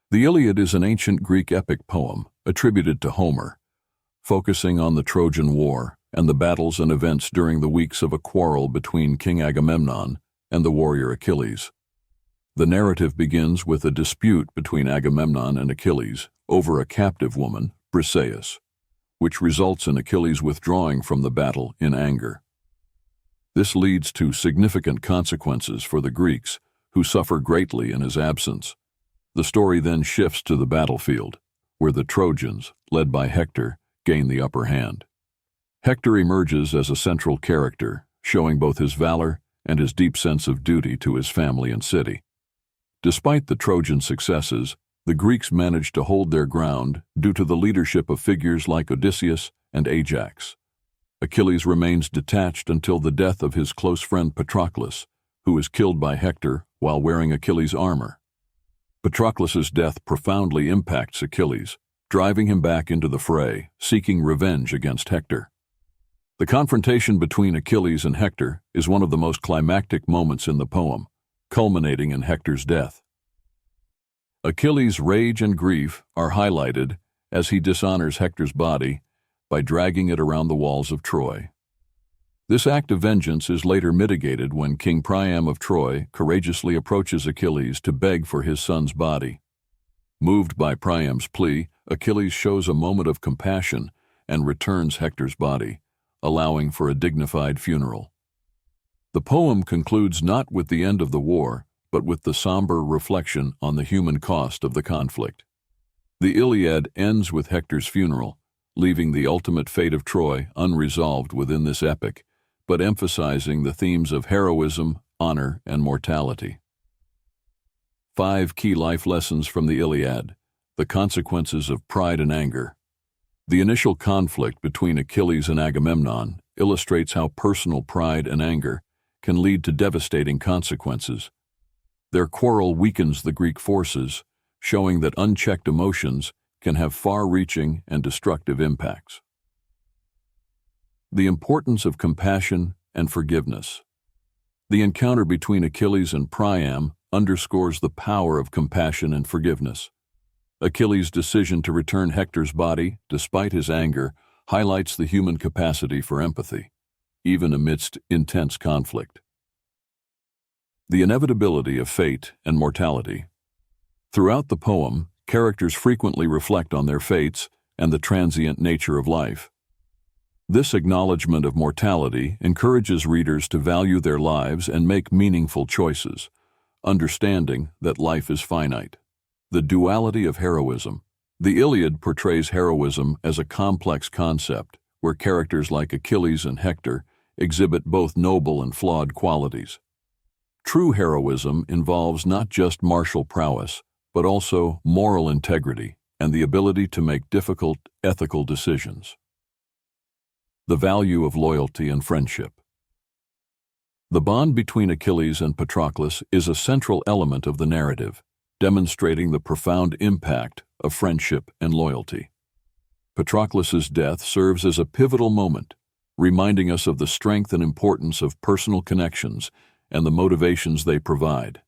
The Iliad is an ancient Greek epic poem attributed to Homer, focusing on the Trojan War and the battles and events during the weeks of a quarrel between King Agamemnon and the warrior Achilles. The narrative begins with a dispute between Agamemnon and Achilles over a captive woman, Briseis, which results in Achilles withdrawing from the battle in anger. This leads to significant consequences for the Greeks, who suffer greatly in his absence. The story then shifts to the battlefield, where the Trojans, led by Hector, gain the upper hand. Hector emerges as a central character, showing both his valor and his deep sense of duty to his family and city. Despite the Trojan successes, the Greeks managed to hold their ground due to the leadership of figures like Odysseus and Ajax. Achilles remains detached until the death of his close friend Patroclus, who is killed by Hector while wearing Achilles' armor. Patroclus's death profoundly impacts Achilles, driving him back into the fray, seeking revenge against Hector. The confrontation between Achilles and Hector is one of the most climactic moments in the poem, culminating in Hector's death. Achilles' rage and grief are highlighted as he dishonors Hector's body by dragging it around the walls of Troy. This act of vengeance is later mitigated when King Priam of Troy courageously approaches Achilles to beg for his son's body. Moved by Priam's plea, Achilles shows a moment of compassion and returns Hector's body, allowing for a dignified funeral. The poem concludes not with the end of the war, but with the somber reflection on the human cost of the conflict. The Iliad ends with Hector's funeral, leaving the ultimate fate of Troy unresolved within this epic, but emphasizing the themes of heroism, honor, and mortality. 5 key life lessons from the Iliad: the consequences of pride and anger. The initial conflict between Achilles and Agamemnon illustrates how personal pride and anger can lead to devastating consequences. Their quarrel weakens the Greek forces, showing that unchecked emotions can have far-reaching and destructive impacts. The importance of compassion and forgiveness. The encounter between Achilles and Priam underscores the power of compassion and forgiveness. Achilles' decision to return Hector's body, despite his anger, highlights the human capacity for empathy, even amidst intense conflict. The inevitability of fate and mortality. Throughout the poem, characters frequently reflect on their fates and the transient nature of life. This acknowledgement of mortality encourages readers to value their lives and make meaningful choices, understanding that life is finite. The duality of heroism. The Iliad portrays heroism as a complex concept where characters like Achilles and Hector exhibit both noble and flawed qualities. True heroism involves not just martial prowess, but also moral integrity and the ability to make difficult ethical decisions. The value of loyalty and friendship. The bond between Achilles and Patroclus is a central element of the narrative, demonstrating the profound impact of friendship and loyalty. Patroclus's death serves as a pivotal moment, reminding us of the strength and importance of personal connections and the motivations they provide.